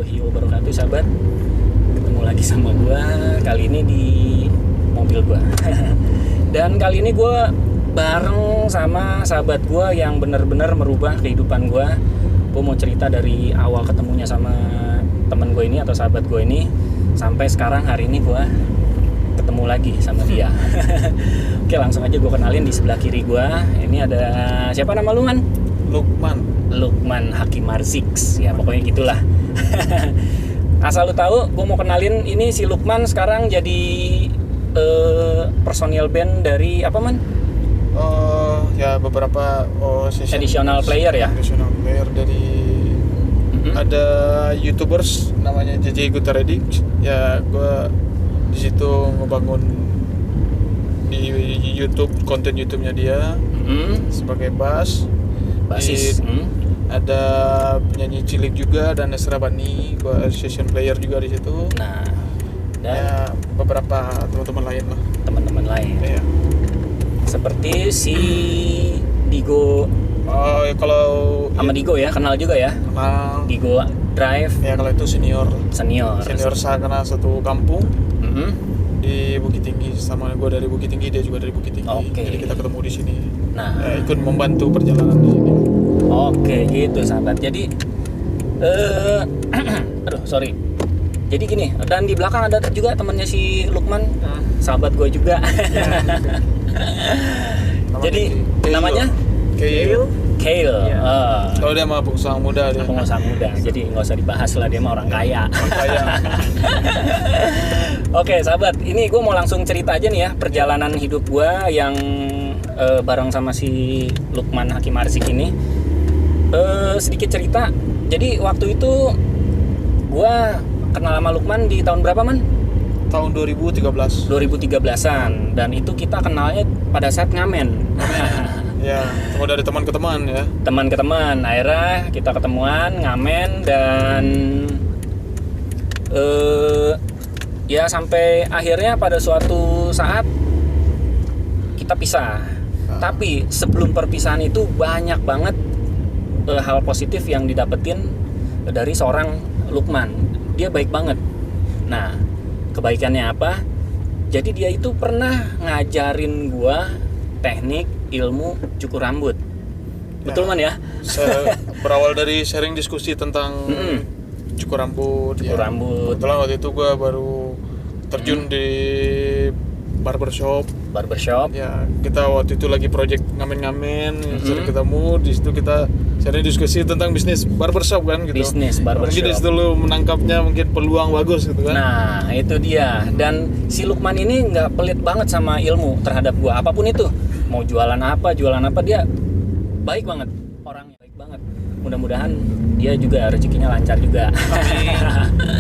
warahmatullahi wabarakatuh, sahabat. Ketemu lagi sama gua kali ini di mobil gua. Dan kali ini gua bareng sama sahabat gua yang benar-benar merubah kehidupan gua. Gua mau cerita dari awal ketemunya sama temen gua ini atau sahabat gua ini sampai sekarang hari ini gua ketemu lagi sama dia. Oke, langsung aja gua kenalin. Di sebelah kiri gua ini ada siapa nama lu, Man? Lukman Hakim Marziks, ya pokoknya gitulah. Asal lu tahu, gue mau kenalin ini si Lukman sekarang jadi personil band dari apa, Man? Ya beberapa Additional player ya. Additional player dari ada YouTubers namanya JJ Gutaredik. Ya gue di situ ngebangun di YouTube konten YouTube-nya dia sebagai basis. Ada penyanyi cilik juga dan Esra Bani, gua session player juga di situ. Nah, dan ya beberapa teman-teman lain lah. Teman-teman lain. Iya. Seperti si Digo. Oh, ya kalau Sama Digo ya, kenal juga ya. kenal. Digo Drive Ya kalau itu senior karena satu kampung di Bukit Tinggi, sama gua dari Bukit Tinggi, dia juga dari Bukit Tinggi. Oke. Jadi kita ketemu di sini. Nah, Ikut membantu perjalanan di sini. oke gitu sahabat. Jadi aduh sorry. Jadi gini, dan di belakang ada juga temannya si Lukman, sahabat gue juga. Jadi namanya Kale. Kale. Ya. Kalau dia mah pengusaha muda dia. Pengusaha muda. Jadi nggak usah dibahas lah, dia mah orang kaya. Oke sahabat, ini gue mau langsung cerita aja nih ya perjalanan hidup gue yang bareng sama si Lukman Hakim Marzik ini. Sedikit cerita. Jadi waktu itu gue kenal sama Lukman di tahun berapa, Man? Tahun 2013. 2013-an. Dan itu kita kenalnya pada saat ngamen. Ya, ketemu dari teman ke teman ya. Teman ke teman. Akhirnya kita ketemuan, ngamen, dan ya sampai akhirnya pada suatu saat kita pisah. Tapi sebelum perpisahan itu banyak banget hal positif yang didapetin dari seorang Lukman. Dia baik banget. Nah, kebaikannya apa? Jadi dia itu pernah ngajarin gua teknik ilmu cukur rambut. Betul, Man ya? Berawal dari sharing diskusi tentang cukur rambut. Cukur rambut. Kebetulan waktu itu gua baru terjun di barbershop. Ya, kita waktu itu lagi project ngamen-ngamen, sering ketemu. Di situ kita sering diskusi tentang bisnis barbershop kan gitu. Bisnis barbershop. Mungkin di situ lu menangkapnya mungkin peluang bagus gitu kan. Nah, itu dia. Dan si Lukman ini nggak pelit banget sama ilmu terhadap gua. Apapun itu, mau jualan apa dia baik banget. Orangnya baik banget. Mudah-mudahan dia juga rezekinya lancar juga.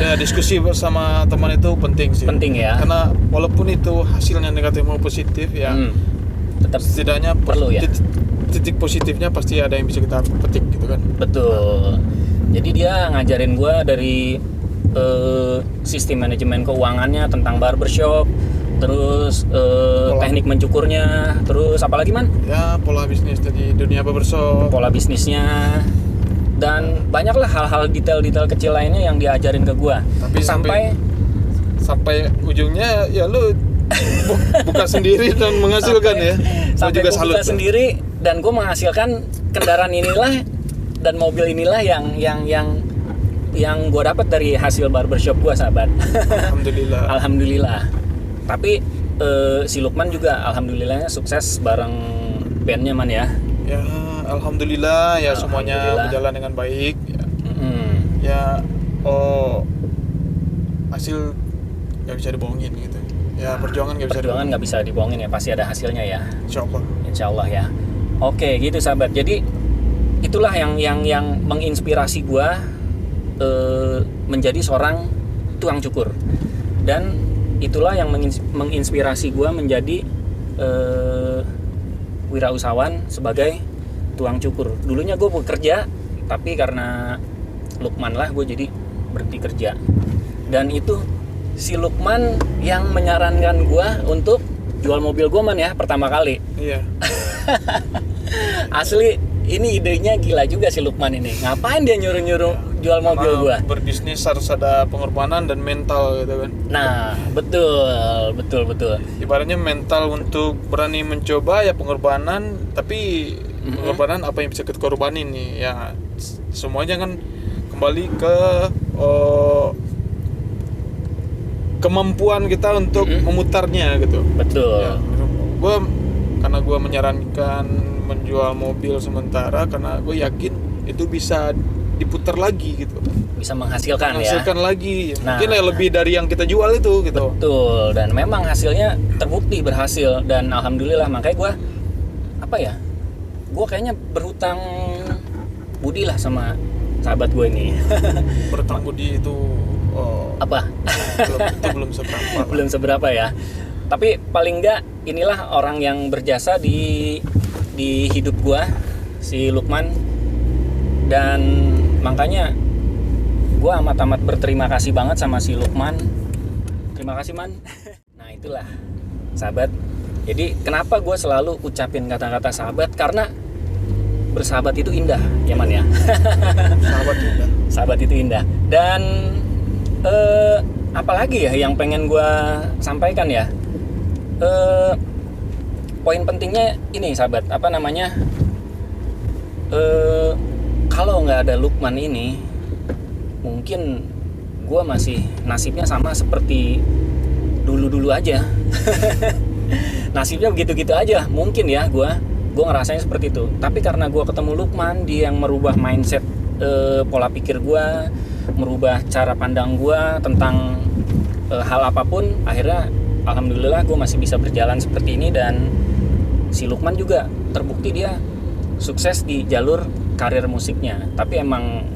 Ya, diskusi bersama teman itu penting sih. Penting ya. Karena walaupun itu hasilnya negatif maupun positif ya, tetap setidaknya perlu ya. Titik positifnya pasti ada yang bisa kita petik gitu kan. Betul. Jadi dia ngajarin gua dari sistem manajemen keuangannya tentang barbershop, terus teknik mencukurnya, terus apalagi, Man? Ya, pola bisnis di dunia barbershop. Pola bisnisnya. Dan banyaklah hal-hal detail-detail kecil lainnya yang diajarin ke gua. Tapi sampai ujungnya ya lu buka sendiri dan menghasilkan ya. Sampai juga gua salut buka sendiri dan gua menghasilkan kendaraan inilah dan mobil inilah yang gua dapat dari hasil barbershop gua, sahabat. Alhamdulillah. Tapi si Lukman juga alhamdulillahnya sukses bareng bandnya, Man ya. Ya, alhamdulillah ya, semuanya berjalan dengan baik. Ya, hasil nggak bisa dibohongin gitu. Ya, perjuangan nggak bisa dibohongin ya, pasti ada hasilnya ya. Insya Allah ya. Oke, gitu sahabat. Jadi itulah yang menginspirasi gua menjadi seorang tukang cukur. Dan itulah yang menginspirasi gua menjadi wirausahawan sebagai tukang cukur. Dulunya gue bekerja, tapi karena Lukman lah gue jadi berhenti kerja. Dan itu si Lukman yang menyarankan gue untuk jual mobil gue, Man ya, pertama kali. Iya. Asli ini idenya gila juga si Lukman ini. Ngapain dia nyuruh-nyuruh jual mobil Karena gua. berbisnis harus ada pengorbanan dan mental gitu kan. Nah, betul. Ibaratnya mental untuk berani mencoba ya pengorbanan, tapi pengorbanan apa yang bisa kita korbanin nih ya, semuanya kan kembali ke kemampuan kita untuk memutarnya gitu. Betul. Ya, karena gue menyarankan menjual mobil sementara karena gue yakin itu bisa diputar lagi gitu, Bisa menghasilkan lagi. Nah. Mungkin ya lebih dari yang kita jual itu gitu. Betul, dan memang hasilnya terbukti berhasil, dan alhamdulillah. Makanya gue kayaknya berhutang budi lah sama sahabat gue ini. Berhutang budi itu Apa? belum seberapa. Belum seberapa ya, tapi paling enggak inilah orang yang berjasa di hidup gue, si Lukman. Dan makanya gue amat berterima kasih banget sama si Lukman. Terima kasih, Man. Nah, itulah sahabat. Jadi kenapa gue selalu ucapin kata-kata sahabat, karena bersahabat itu indah, ya Man ya. Sahabat juga. Sahabat itu indah. Dan apalagi ya yang pengen gue sampaikan ya, poin pentingnya ini sahabat, kalau nggak ada Lukman ini, mungkin gue masih nasibnya sama seperti dulu aja. Nasibnya begitu aja mungkin ya, gue ngerasain seperti itu. Tapi karena gue ketemu Lukman, dia yang merubah mindset, pola pikir gue, merubah cara pandang gue tentang hal apapun. Akhirnya alhamdulillah gue masih bisa berjalan seperti ini. Dan si Lukman juga terbukti dia sukses di jalur karir musiknya. Tapi emang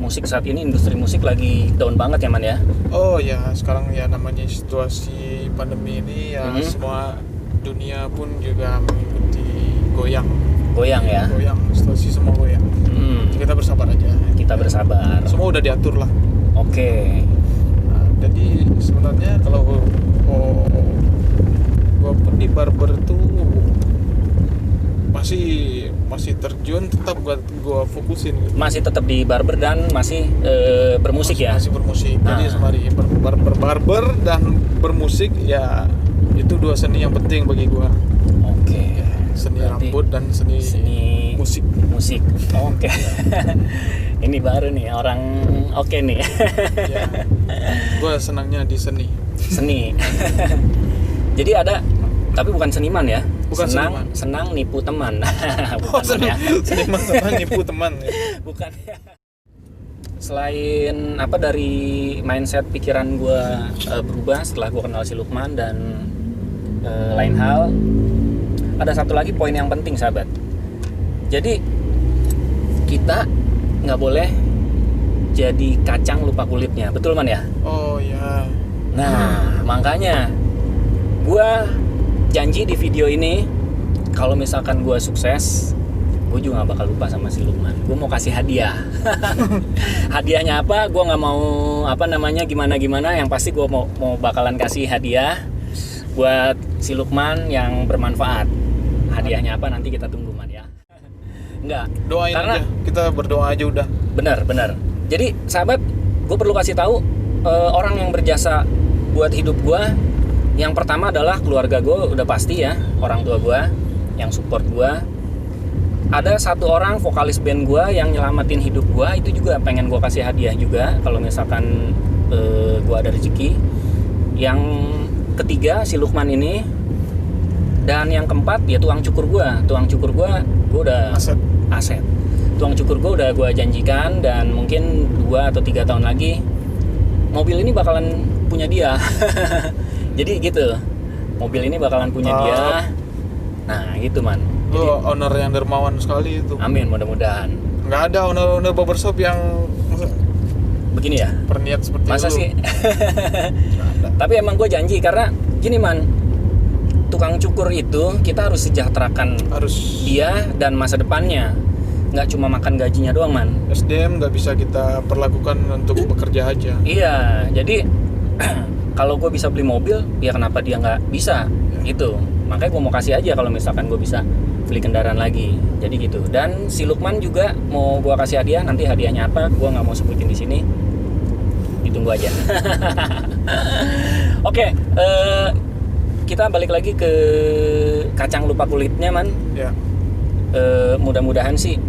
musik saat ini, industri musik lagi down banget ya Man ya. Oh ya, sekarang ya namanya situasi pandemi ini ya, semua dunia pun juga mengikuti goyang ya. Goyang, situasi semua goyang. Kita bersabar aja. Kita bersabar. Semua udah diatur lah. Oke. Nah, jadi sebenarnya kalau gua pun di barber tuh masih terjun, tetap gua fokusin gitu. Masih tetap di barber dan masih bermusik ya. Masih bermusik. Jadi sembari barber dan bermusik ya, itu dua seni yang penting bagi gua. Oke. Seni Berarti rambut dan seni musik. Oke. Ini baru nih orang oke nih. Ya, gua senangnya di seni. Jadi ada, tapi bukan seniman ya. Bukan senang nipu teman. Bukan senang, ya. seniman nipu teman. Bukan. Selain dari mindset pikiran gue berubah setelah gue kenal si Lukman dan lain hal, ada satu lagi poin yang penting sahabat. Jadi kita nggak boleh jadi kacang lupa kulitnya, betul Man ya? Oh ya. Nah, makanya gue janji di video ini, kalau misalkan gue sukses, gue juga gak bakal lupa sama si Lukman. Gue mau kasih hadiah. Hadiahnya apa? Gue gak mau gimana. Yang pasti gue mau bakalan kasih hadiah buat si Lukman yang bermanfaat. Hadiahnya apa nanti kita tunggu Man ya. Enggak. Doain karena, aja. Kita berdoa aja udah. Benar. Jadi sahabat, gue perlu kasih tahu orang yang berjasa buat hidup gue. Yang pertama adalah keluarga gue, udah pasti ya, orang tua gue yang support gue. Ada satu orang vokalis band gue yang nyelamatin hidup gue, itu juga pengen gue kasih hadiah juga kalau misalkan gue ada rezeki. Yang ketiga si Lukman ini. Dan yang keempat ya tukang cukur gue udah aset. Tukang cukur gue udah gue janjikan, dan mungkin 2 atau 3 tahun lagi mobil ini bakalan punya dia. Jadi gitu, mobil ini bakalan punya dia. Nah gitu Man. Jadi, owner yang dermawan sekali itu. Amin, mudah-mudahan. Nggak ada owner barbershop yang begini ya. Berniat seperti Masa itu. sih? Nggak ada. Tapi emang gue janji, karena gini Man, tukang cukur itu kita harus sejahterakan dia dan masa depannya. Nggak cuma makan gajinya doang Man. SDM nggak bisa kita perlakukan untuk bekerja aja. Iya, jadi kalau gue bisa beli mobil, ya kenapa dia nggak bisa gitu. Makanya gue mau kasih aja kalau misalkan gue bisa beli kendaraan lagi. Jadi gitu. Dan si Lukman juga mau gua kasih hadiah. Nanti hadiahnya apa? Gua nggak mau sebutin di sini. Ditunggu aja. Oke, kita balik lagi ke kacang lupa kulitnya, Man. Ya. Mudah-mudahan sih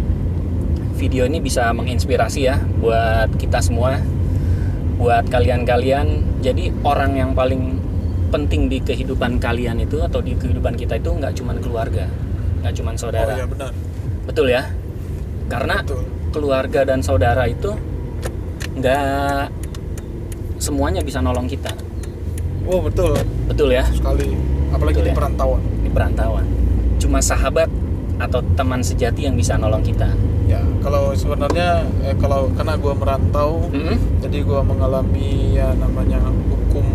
video ini bisa menginspirasi ya buat kita semua, buat kalian-kalian. Jadi orang yang paling penting di kehidupan kalian itu atau di kehidupan kita itu nggak cuman keluarga, nggak cuman saudara. Oh ya benar. Betul ya, karena Betul. keluarga dan saudara itu nggak semuanya bisa nolong kita. Oh betul Betul ya, sekali. Apalagi Betul di ya. perantauan. di perantauan. Cuma sahabat atau teman sejati yang bisa nolong kita. Ya kalau sebenarnya kalau karena gue merantau, Mm-mm. jadi gue mengalami ya namanya hukum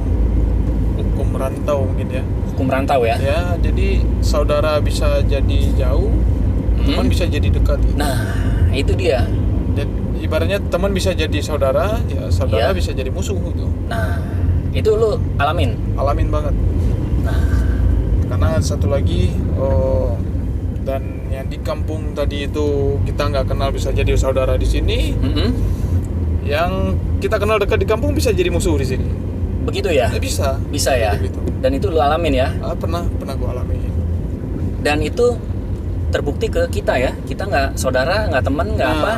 rantau mungkin ya. Hukum rantau ya. Ya jadi saudara bisa jadi jauh, teman bisa jadi dekat. Gitu. Nah, itu dia. Dan ibaratnya teman bisa jadi saudara, ya saudara Iya. bisa jadi musuh gitu. Nah, itu lu alamin. Alamin banget. Nah, Karena satu lagi, dan yang di kampung tadi itu kita nggak kenal bisa jadi saudara di sini. mm-mm. Yang kita kenal dekat di kampung bisa jadi musuh di sini. Begitu ya. Bisa. Bisa ya. Gitu. Dan itu lu alamin ya. Pernah gue alami. Dan itu terbukti ke kita ya. Kita nggak saudara, nggak teman, nggak Nah. apa.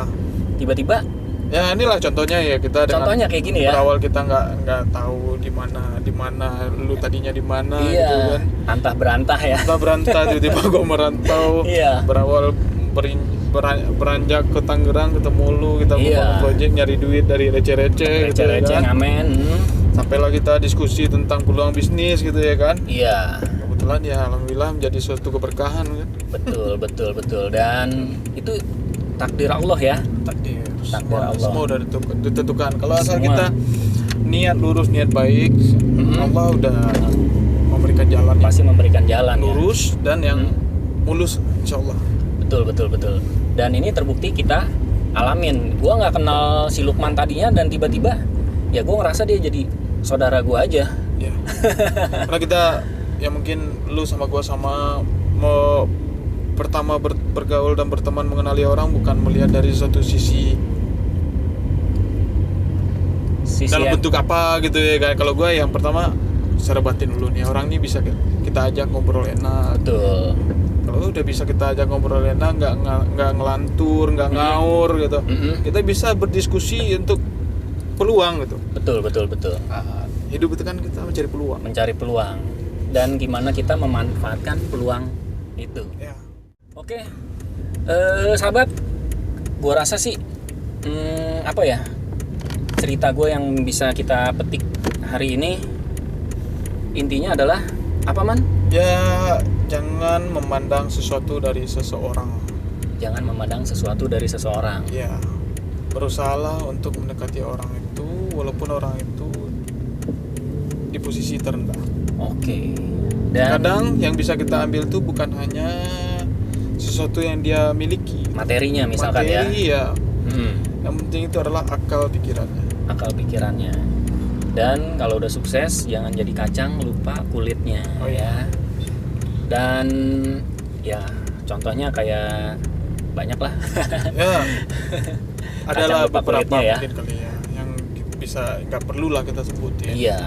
Tiba-tiba. Ya inilah contohnya ya kita dengan Contohnya kayak gini ya. berawal kita nggak tahu di mana lu tadinya di mana gitu Iya. kan. Antah berantah ya. Kita berantah tiba-tiba gue merantau. Iya. Berawal beranjak ke Tangerang ketemu lu, kita Iya. membangun project nyari duit dari receh-receh gitu ya Receh-receh kan. ngamen. Sampailah kita diskusi tentang peluang bisnis gitu ya kan. Iya. Kebetulan ya alhamdulillah menjadi suatu keberkahan kan. Betul. Dan itu takdir Allah ya. Takdir Allah. semua udah ditentukan. Kalau asal Semua. kita niat lurus, niat baik, Mm-mm. Allah udah memberikan jalan yang Pasti memberikan jalan ya. lurus dan yang mulus insyaallah. Betul. Dan ini terbukti kita alamin. Gua nggak kenal si Lukman tadinya dan tiba-tiba ya gua ngerasa dia jadi saudara gua aja. Ya. Karena kita ya mungkin lu sama gua sama mau pertama bergaul dan berteman mengenali orang bukan melihat dari suatu sisi dalam bentuk apa gitu ya kan. Kalau gue yang pertama secara batin dulu nih, orang ini bisa kita ajak ngobrol enak. Betul. Kalau udah bisa kita ajak ngobrol enak, nggak ngelantur, nggak ngaur gitu. Mm-mm. Kita bisa berdiskusi untuk peluang gitu. Betul. Hidup itu kan kita mencari peluang. Mencari peluang dan gimana kita memanfaatkan peluang itu. Ya. Oke, sahabat, gua rasa sih apa ya, cerita gue yang bisa kita petik hari ini intinya adalah apa, Man? Ya jangan memandang sesuatu dari seseorang. Jangan memandang sesuatu dari seseorang. Ya, berusahalah untuk mendekati orang itu walaupun orang itu di posisi terendah. Oke. Dan Kadang yang bisa kita ambil itu bukan hanya sesuatu yang dia miliki, materinya misalkan materi ya. ya. Yang penting itu adalah akal pikirannya. Akal pikirannya. Dan kalau udah sukses jangan jadi kacang lupa kulitnya. Oh, iya. Dan ya contohnya kayak banyak lah. Ya, adalah lupa beberapa kulitnya ya. mungkin kali ya yang bisa nggak perlulah kita sebutin. Iya,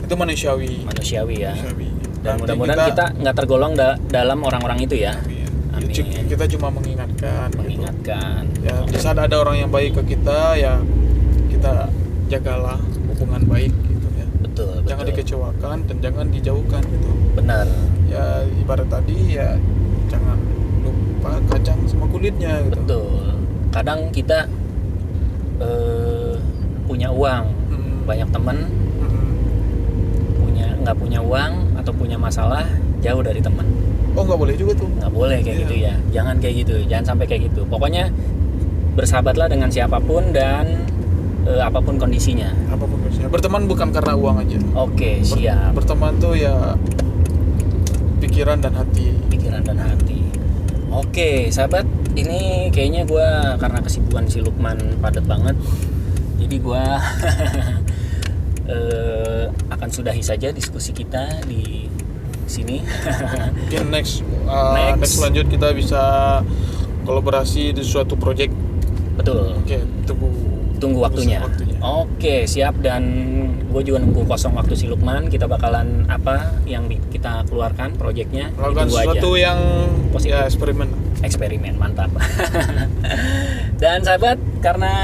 Itu manusiawi. manusiawi ya. Manusiawi. Dan Nanti mudah-mudahan kita nggak tergolong dalam orang-orang itu ya. Amin. Kita cuma mengingatkan. Mengingatkan. Gitu. Ya, di saat ada orang yang baik ke kita, ya kita jagalah hubungan baik gitu ya. Betul. Jangan dikecewakan dan jangan dijauhkan gitu. Benar. Ya ibarat tadi ya jangan lupa kacang sama kulitnya gitu. Betul. Kadang kita punya uang, banyak teman, nggak punya uang atau punya masalah, jauh dari teman. Oh nggak boleh juga tuh. Nggak boleh kayak Iya. gitu ya. Jangan kayak gitu. Jangan sampai kayak gitu. Pokoknya bersahabatlah dengan siapapun dan apapun kondisinya. Apapun kondisinya. Berteman bukan karena uang aja. Oke, siap. Berteman tuh ya pikiran dan hati. Pikiran dan hati. Oke, sahabat. Ini kayaknya gue karena kesibukan si Lukman padat banget. Jadi gue akan sudahi saja diskusi kita di sini. Mungkin next Next. lanjut kita bisa kolaborasi di suatu project. Betul. Oke, Tunggu waktunya. Oke, siap. Dan gue juga nunggu kosong waktu si Lukman. Kita bakalan apa yang kita keluarkan proyeknya. Melakukan Ditunggu sesuatu aja. yang Positif. ya Eksperimen, mantap. Dan sahabat, karena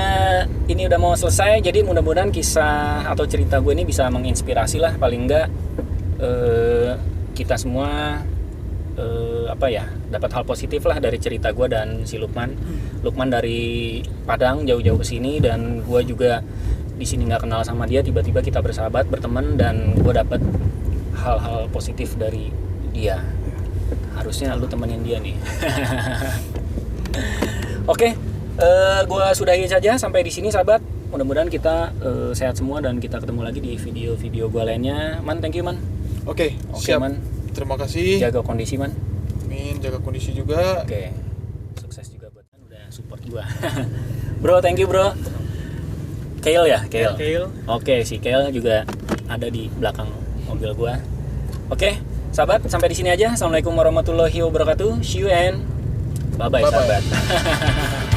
ini udah mau selesai, jadi mudah-mudahan kisah atau cerita gue ini bisa menginspirasi lah, paling enggak kita semua dapat hal positif lah dari cerita gue dan si Lukman. Lukman dari Padang jauh-jauh ke sini, dan gue juga di sini nggak kenal sama dia, tiba-tiba kita bersahabat, berteman, dan gue dapat hal-hal positif dari dia. Harusnya lu temenin dia nih. Oke, gue sudahi saja sampai di sini sahabat. Mudah-mudahan kita sehat semua dan kita ketemu lagi di video-video gue lainnya. Man, thank you man. Oke, siap. Man. Terima kasih. Jaga kondisi man. Amin, jaga kondisi juga. Oke, sukses juga buat kan udah support gue. Bro, thank you bro. Kale ya, Kale. Kale. Oke, si Kale juga ada di belakang mobil gue. Oke, sahabat, sampai di sini aja. Assalamualaikum warahmatullahi wabarakatuh. See you and bye-bye. Bye-bye. Sahabat.